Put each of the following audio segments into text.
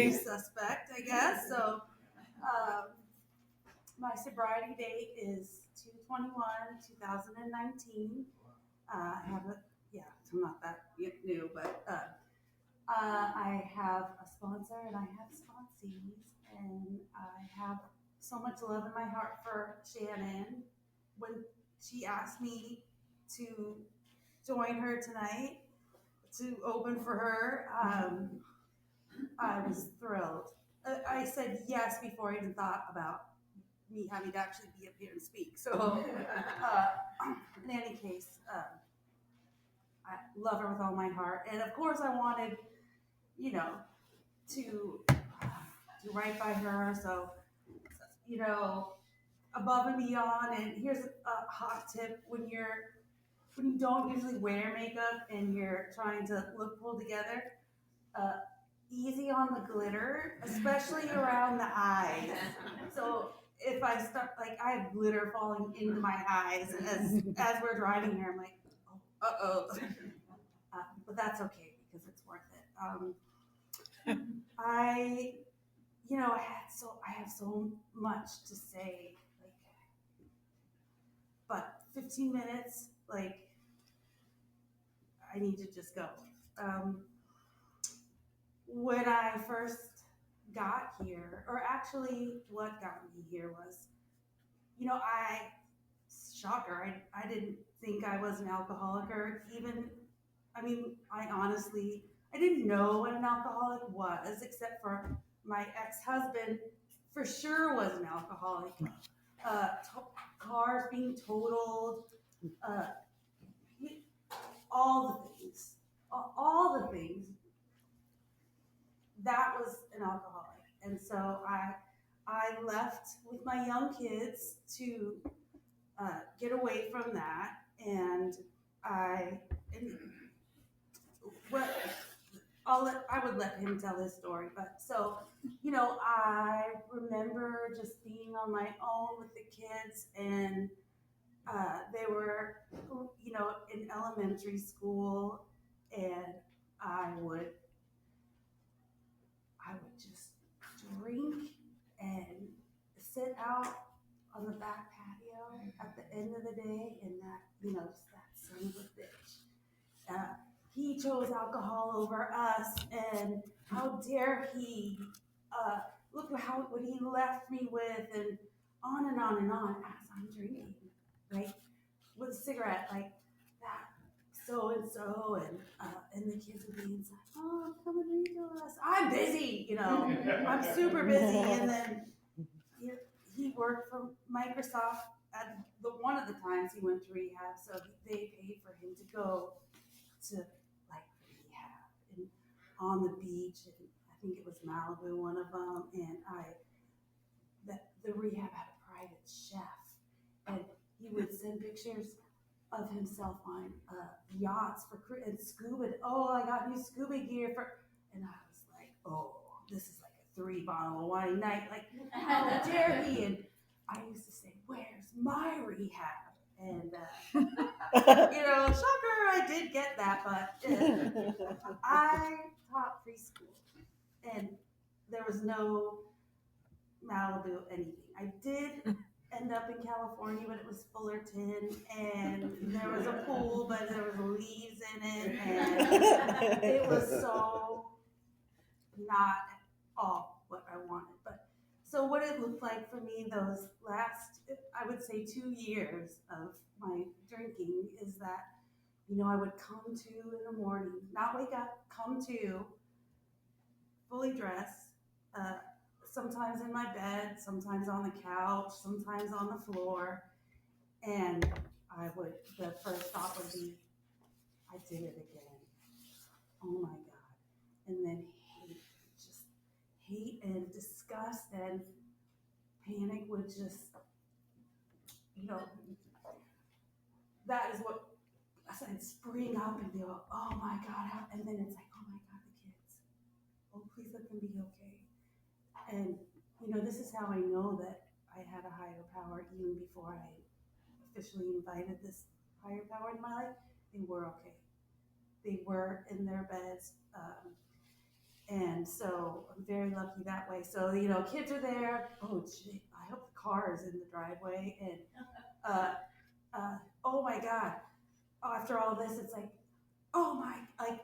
pretty suspect, I guess. So, um, my sobriety date is 2/21/2019. I have a, yeah, I'm not that new, but I have a sponsor and I have sponsees, and I have so much love in my heart for Shannon. When she asked me to join her tonight to open for her, I was thrilled. I said yes before I even thought about me having to actually be up here and speak. So, in any case, I love her with all my heart, and of course, I wanted, you know, to do right by her. So, you know, above and beyond. And here's a hot tip: when you don't usually wear makeup and you're trying to look pulled together, uh, easy on the glitter, especially around the eyes. So if I start, like, I have glitter falling into my eyes as we're driving here. I'm like, oh, but that's okay because it's worth it. I, I have so much to say, like, but 15 minutes, like, I need to just go. Um, when I first got here, or actually, what got me here was, I shocker, I didn't think I was an alcoholic, or even, I mean, I didn't know what an alcoholic was, except for my ex-husband for sure was an alcoholic. Cars being totaled, uh, all the things, all the things. That was an alcoholic, and so I left with my young kids to get away from that, and I and what I would let him tell his story. But so, I remember just being on my own with the kids, and they were, in elementary school, and I would just drink and sit out on the back patio at the end of the day, and just that son of a bitch. He chose alcohol over us, and how dare he? Look what he left me with, and on and on and on as I'm drinking, right? With a cigarette, like that, so and so, and the kids would be inside. Oh, come and read to us. I'm busy, I'm super busy, and then he worked for Microsoft at one of the times he went to rehab, so they paid for him to go to, like, rehab and on the beach, and I think it was Malibu, one of them, and the rehab had a private chef, and he would send pictures of himself on yachts and scuba. Oh, I got new scuba gear and I was like, oh, this is like a 3 bottle of wine night. Like, how dare he? And I used to say, where's my rehab? And shocker, I did get that, but I taught preschool, and there was no Malibu anything. I did end up in California, but it was Fullerton, and there was a pool, but there was leaves in it, and it was so not at all what I wanted. But so what it looked like for me those last, I would say, 2 years of my drinking is that, I would come to in the morning, not wake up, come to, fully dressed, sometimes in my bed, sometimes on the couch, sometimes on the floor, and the first thought would be, I did it again. Oh my God. And then hate and disgust and panic would just, that is what I said, spring up and be like, oh my God. And then it's like, oh my God, the kids. Oh, please let them be okay. And, this is how I know that I had a higher power even before I officially invited this higher power in my life. They were okay. They were in their beds. And so I'm very lucky that way. So, kids are there. Oh, gee, I hope the car is in the driveway. And, uh, oh my God, after all this, it's like, oh my, like,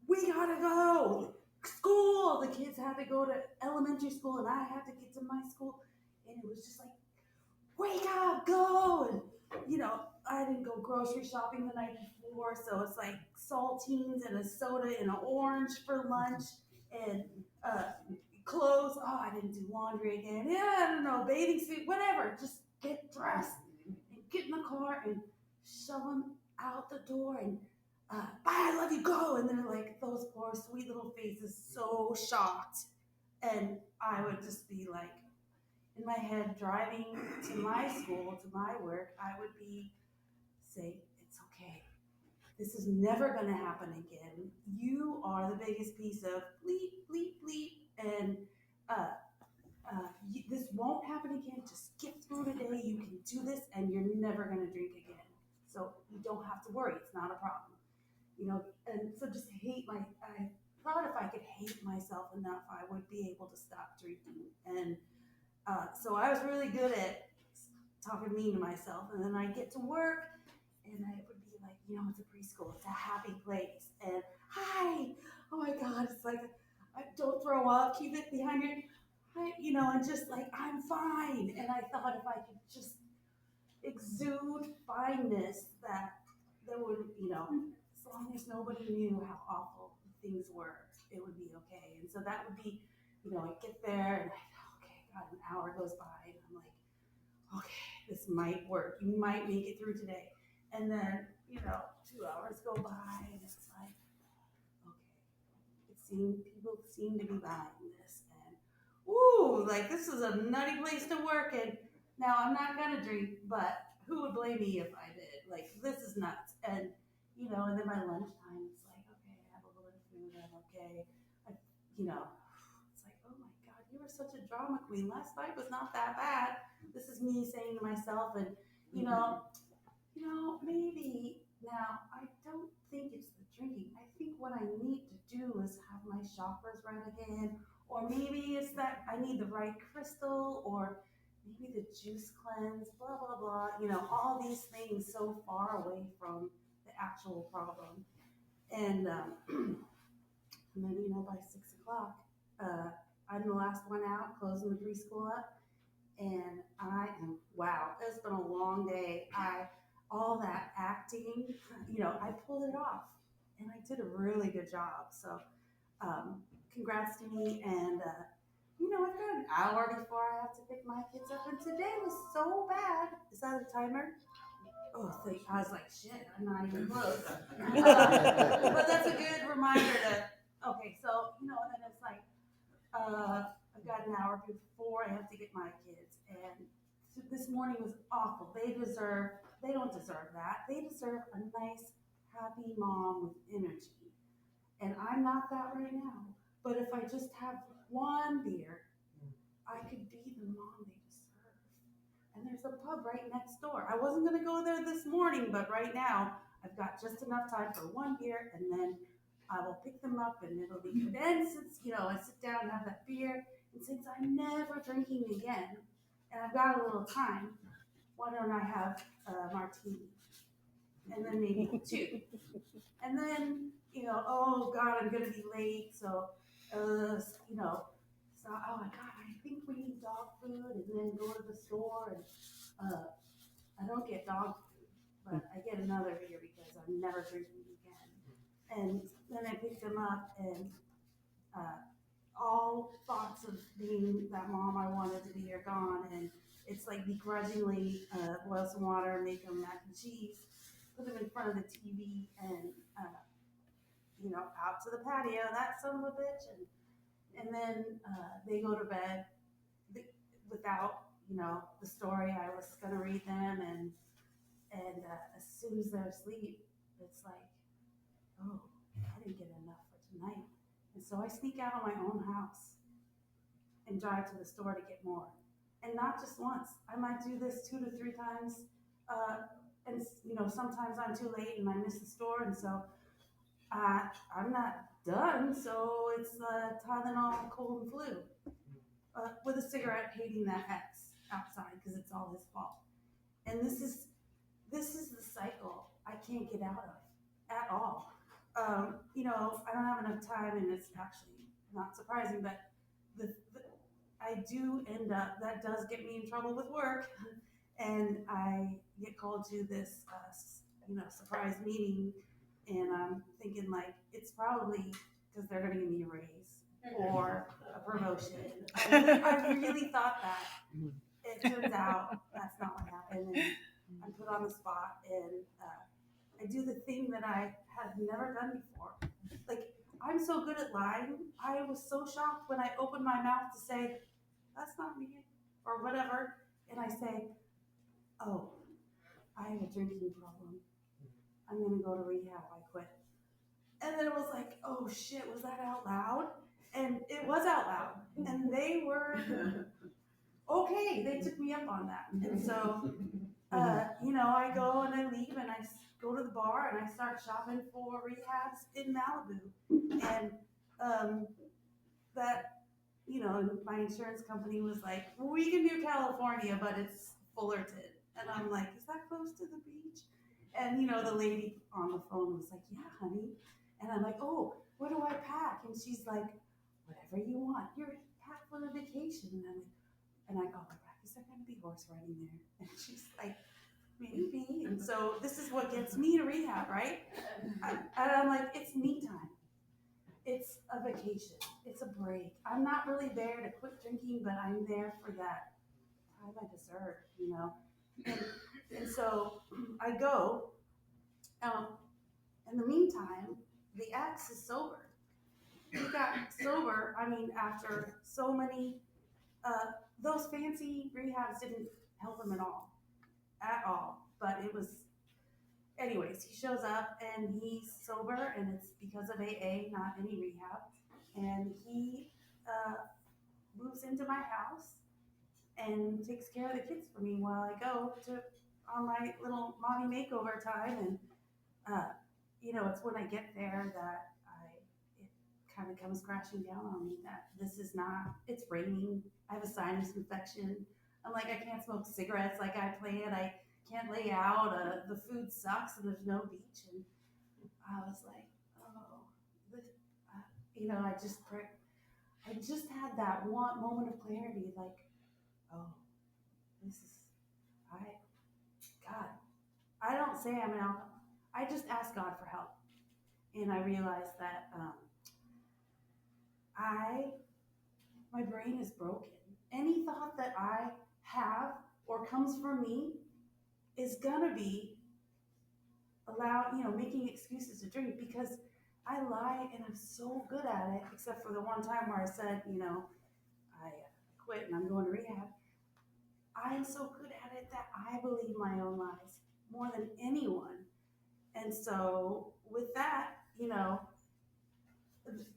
we gotta go. School. The kids had to go to elementary school, and I had to get to my school. And it was just like, wake up, go. And, I didn't go grocery shopping the night before. So it's like saltines and a soda and an orange for lunch. And, uh, clothes. Oh, I didn't do laundry again. Yeah, I don't know, bathing suit, whatever. Just get dressed and get in the car and shove them out the door and bye, I love you, go. And they're like, those poor sweet little faces, so shocked. And I would just be like, in my head, driving to my school, to my work, I would be say, it's okay. This is never going to happen again. You are the biggest piece of bleep, bleep, bleep. And uh, this won't happen again. Just get through today. You can do this, and you're never going to drink again. So you don't have to worry. It's not a problem. And so just I thought if I could hate myself enough, I would be able to stop drinking. And so I was really good at talking mean to myself. And then I get to work, and I would be like, it's a preschool, it's a happy place. And hi, oh my God, it's like, don't throw up, keep it behind your, and just like, I'm fine. And I thought if I could just exude fineness, that there would, as long as nobody knew how awful things were, it would be okay. And so that would be, I get there and okay, God, an hour goes by and I'm like, okay, this might work. You might make it through today. And then, 2 hours go by and it's like, okay, people seem to be buying this. And, ooh, like this is a nutty place to work. And now I'm not going to drink, but who would blame me if I did? Like, this is nuts. And, and then by lunchtime, it's like, okay, I have a little bit of food. I'm okay. It's like, oh my God, you were such a drama queen. Last night was not that bad. This is me saying to myself, and maybe now I don't think it's the drinking. I think what I need to do is have my chakras right again, or maybe it's that I need the right crystal, or maybe the juice cleanse, blah blah blah. All these things so far away from the actual problem, and and then by 6 o'clock, I'm the last one out, closing the preschool up. And I am, wow, it's been a long day. All that acting, I pulled it off and I did a really good job. So, congrats to me. And, I've got an hour before I have to pick my kids up. And today was so bad. Is that a timer? Oh, I was like, shit, I'm not even close. But that's a good reminder to, okay, so, and then it's like, I've got an hour before I have to get my kids, and this morning was awful. They don't deserve that. They deserve a nice, happy mom with energy, and I'm not that right now. But if I just have one beer, I could be the mom they deserve. And there's a pub right next door. I wasn't gonna go there this morning, but right now I've got just enough time for one beer, and then I will pick them up, and it'll be good. And since I sit down and have that beer, and since I'm never drinking again, and I've got a little time, why don't I have a martini, and then maybe two, and then oh God, I'm gonna be late, so so oh my God, I think we need dog food, and then go to the store, and I don't get dog food, but I get another beer because I'm never drinking again. And then I picked them up, and all thoughts of being that mom I wanted to be are gone. And it's like begrudgingly boil some water, make them mac and cheese, put them in front of the TV, and out to the patio. That son of a bitch, and then they go to bed without the story I was gonna read them, and as soon as they're asleep, it's like, oh, I didn't get enough for tonight. And so I sneak out of my own house and drive to the store to get more. And not just once. I might do this 2 to 3 times. And sometimes I'm too late and I miss the store. And so I'm not done, so it's Tylenol, cold and flu, with a cigarette, hating that ex outside because it's all his fault. And this is the cycle I can't get out of at all. I don't have enough time, and it's actually not surprising, but the I do end up, that does get me in trouble with work, and I get called to this, surprise meeting, and I'm thinking like it's probably because they're going to give me a raise or a promotion. I really thought that. It turns out that's not what happened, and I'm put on the spot, and I do the thing that I have never done before. Like, I'm so good at lying. I was so shocked when I opened my mouth to say, that's not me, or whatever, and I say, oh, I have a drinking problem. I'm gonna go to rehab. I quit. And then it was like, oh shit, was that out loud? And it was out loud. And they were okay. They took me up on that. And so, I go and I leave and I go to the bar and I start shopping for rehabs in Malibu. And that, my insurance company was like, we can do California, but it's Fullerton. And I'm like, is that close to the beach? And, the lady on the phone was like, yeah, honey. And I'm like, oh, what do I pack? And she's like, whatever you want. You're packed for a vacation. And I'm like, and I go, is there going to be horse riding there? And she's like, maybe. And so this is what gets me to rehab, right? And I'm like, it's me time. It's a vacation. It's a break. I'm not really there to quit drinking, but I'm there for that time I deserve. And so I go. In the meantime, the ex is sober. He got sober, after so many, those fancy rehabs didn't help him at all. But it was, anyways, he shows up and he's sober, and it's because of AA, not any rehab. And he moves into my house and takes care of the kids for me while I go to on my little mommy makeover time. And it's when I get there that it kind of comes crashing down on me that this is not. It's raining. I have a sinus infection. I'm like, I can't smoke cigarettes like I planned. I can't lay out. The food sucks and there's no beach. And I was like, oh, this, I just had that one moment of clarity, like, oh, this is, I, God, I don't say I'm an alcoholic. I just ask God for help. And I realized that my brain is broken. Any thought that I have or comes from me is gonna be making excuses to drink, because I lie and I'm so good at it, except for the one time where I said, I quit and I'm going to rehab. I'm so good at it that I believe my own lies more than anyone. And so with that,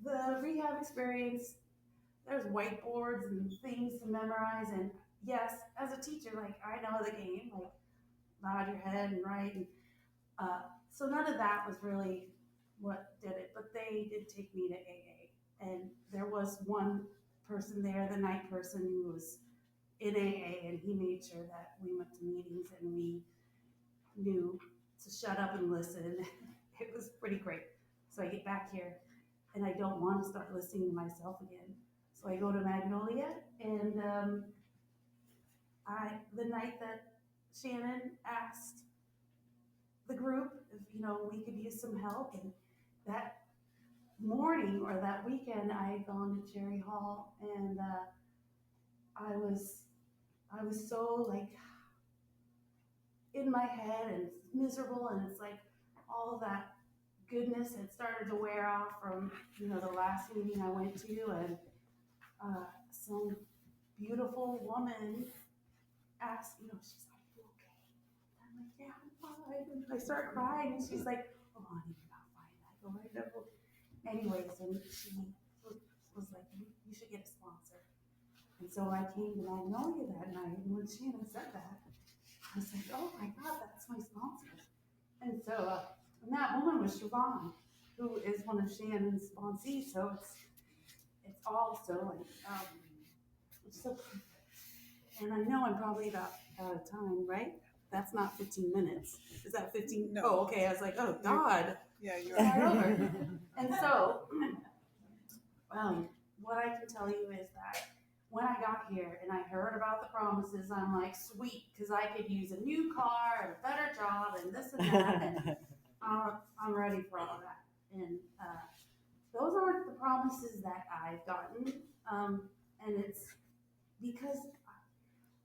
the rehab experience, there's whiteboards and things to memorize. And yes, as a teacher, like, I know the game, like, nod your head and write. And, so none of that was really what did it, but they did take me to AA. And there was one person there, the night person, who was in AA, and he made sure that we went to meetings and we knew to shut up and listen. It was pretty great. So I get back here and I don't want to start listening to myself again. So I go to Magnolia, and the night that Shannon asked the group if we could use some help, and that morning or that weekend I had gone to Cherry Hall, and I was so like in my head and miserable, and it's like all of that goodness had started to wear off from the last meeting I went to. And some beautiful woman asked, she's like, you okay? I'm like, yeah, I'm fine. And I start crying, and she's like, oh honey, you're not fine. I go, I know. Anyways, and she was like, you should get a sponsor. And so I came to Magnolia that night, and when Shannon said that, I was like, oh my God, that's my sponsor. And so, and that woman was Siobhan. who is one of Shannon's sponsees, so it's all Sterling. It's so perfect. And I know I'm probably about out of time, right? That's not 15 minutes. Is that 15? No. Oh, okay. I was like, oh God. Yeah, you're Start right. over. And so, what I can tell you is that when I got here and I heard about the promises, I'm like, sweet, because I could use a new car and a better job and this and that. And I'm ready for all that. And those aren't the promises that I've gotten. And it's because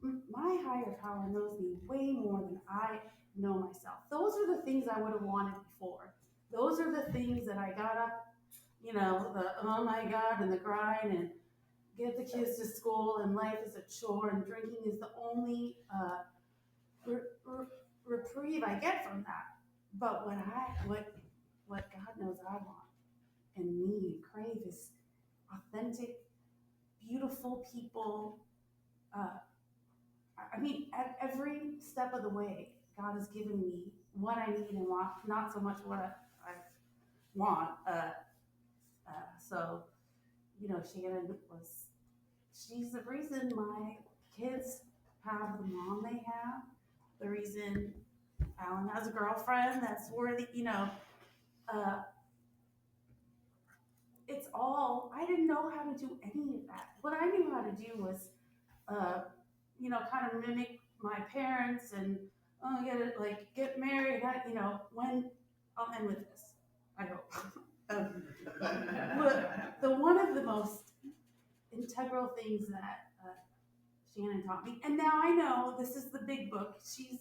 my higher power knows me way more than I know myself. Those are the things I would have wanted before. Those are the things that I got up, the oh my God and the grind and get the kids to school and life is a chore and drinking is the only reprieve I get from that. But what God knows I want and need and crave is authentic, beautiful people. I mean, at every step of the way, God has given me what I need and want, not so much what I want. So, Shannon she's the reason my kids have the mom they have, the reason Alan has a girlfriend that's worthy, it's all, I didn't know how to do any of that. What I knew how to do was, kind of mimic my parents and get married. When I'll end with this, I hope. One of the most integral things that Shannon taught me, and now I know this is the big book. She's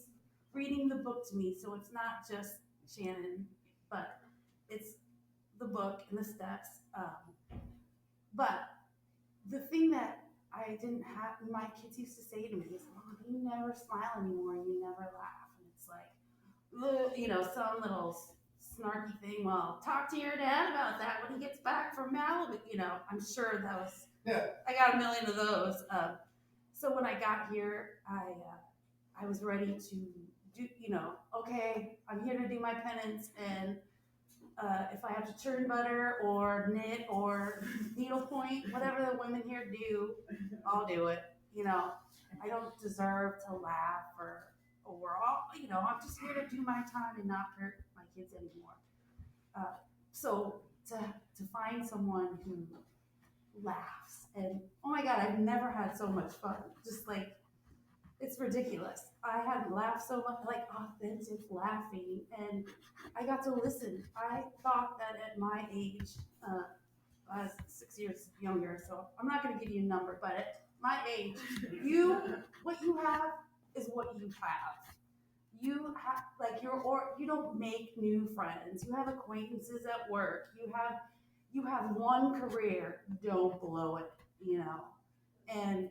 reading the book to me, so it's not just Shannon, but it's the book and the steps. But the thing that I didn't have, my kids used to say to me is, Mom, you never smile anymore and you never laugh. And it's like, some little snarky thing. Well, talk to your dad about that when he gets back from Malibu. I'm sure that was, I got a million of those. So when I got here, I was ready to do, okay, I'm here to do my penance. And if I have to churn butter or knit or needlepoint, whatever the women here do, I'll do it. I don't deserve to laugh or all, I'm just here to do my time and not hurt my kids anymore. So to find someone who laughs and, oh my God, I've never had so much fun. Just like, it's ridiculous. I had laughed so much, like authentic laughing, and I got to listen. I thought that at my age, I was 6 years younger, so I'm not going to give you a number, but at my age, what you have is what you have. You have, you don't make new friends. You have acquaintances at work. You have one career. Don't blow it, and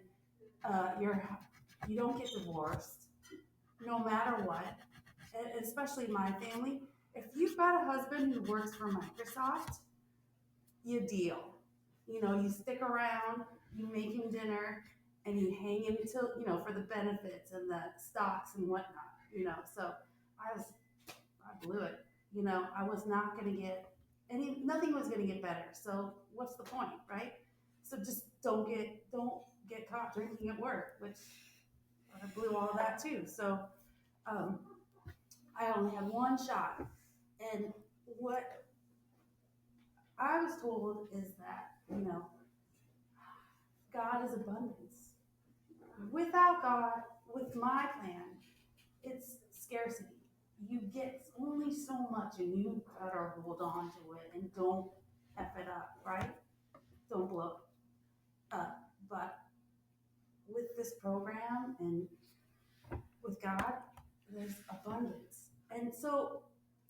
you don't get divorced, no matter what. And especially my family. If you've got a husband who works for Microsoft, you deal. You stick around, you make him dinner, and you hang him until, for the benefits and the stocks and whatnot, So I blew it. I was not going to get nothing was going to get better. So what's the point, right? So just don't get caught drinking at work, which I blew all that too. So I only had one shot. And what I was told is that, God is abundance. Without God, with my plan, it's scarcity. You get only so much and you better hold on to it and don't F it up, right? Don't blow it up. But with this program and with God, there's abundance. And so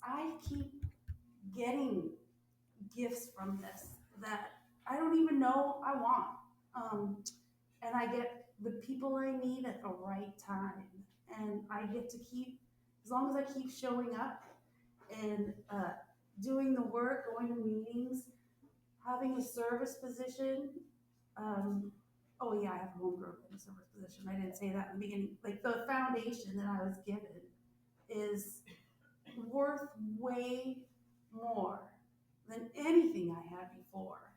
I keep getting gifts from this that I don't even know I want. And I get the people I need at the right time. And I get to keep, as long as I keep showing up and doing the work, going to meetings, having a service position. Oh yeah, I have a home group in a service position. I didn't say that in the beginning. Like the foundation that I was given is worth way more than anything I had before.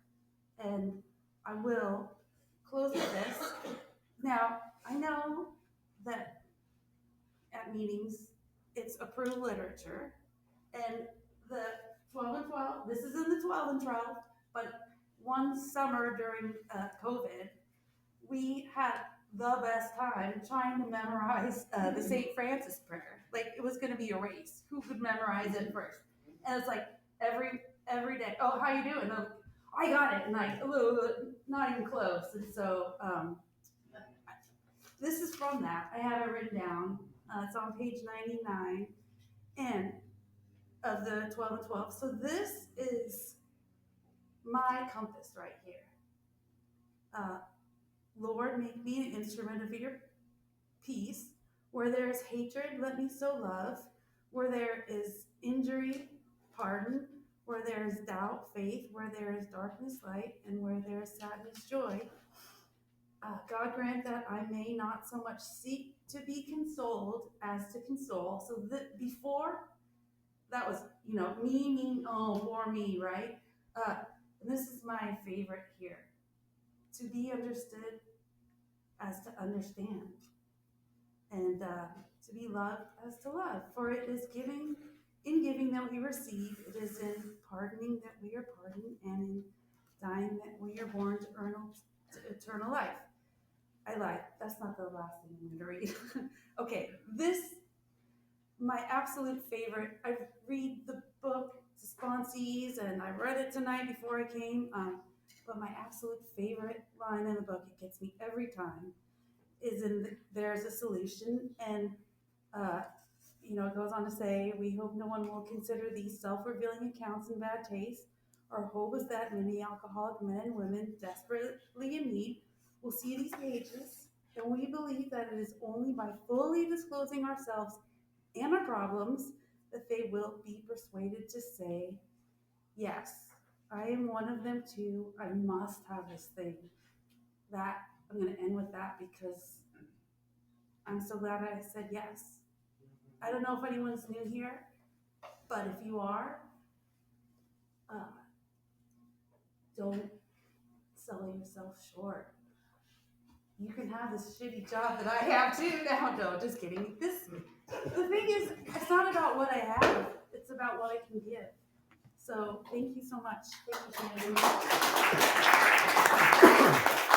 And I will close with this. Now, I know that at meetings, it's approved literature, and the 12 and 12, this is in the 12 and 12, but one summer during COVID, we had the best time trying to memorize the St. Francis prayer. Like, it was going to be a race. Who could memorize it first? And it's like every day, oh, how you doing? Oh, I got it. And like, not even close. And so this is from that. I have it written down. It's on page 99 and of the 12 and 12. So this is my compass right here. Lord, make me an instrument of your peace. Where there is hatred, let me sow love. Where there is injury, pardon. Where there is doubt, faith. Where there is darkness, light. And where there is sadness, joy. God grant that I may not so much seek to be consoled as to console. So that before, that was, me, oh, poor me, right? This is my favorite here. To be understood as to understand. And to be loved as to love. For it is in giving that we receive. It is in pardoning that we are pardoned. And in dying that we are born to eternal life. I lied. That's not the last thing I'm going to read. Okay, my absolute favorite. I read the book to sponsees, and I read it tonight before I came. But my absolute favorite line in the book, it gets me every time, is there's a solution. And, it goes on to say, we hope no one will consider these self-revealing accounts in bad taste. Our hope is that many alcoholic men and women desperately in need will see these pages, and we believe that it is only by fully disclosing ourselves and our problems that they will be persuaded to say, yes, I am one of them too. I must have this thing. That I'm going to end with that because I'm so glad I said yes. I don't know if anyone's new here, but if you are, don't sell yourself short. You can have this shitty job that I have too now. No, just kidding. The thing is, it's not about what I have. It's about what I can give. So thank you so much. Thank you, Shannon.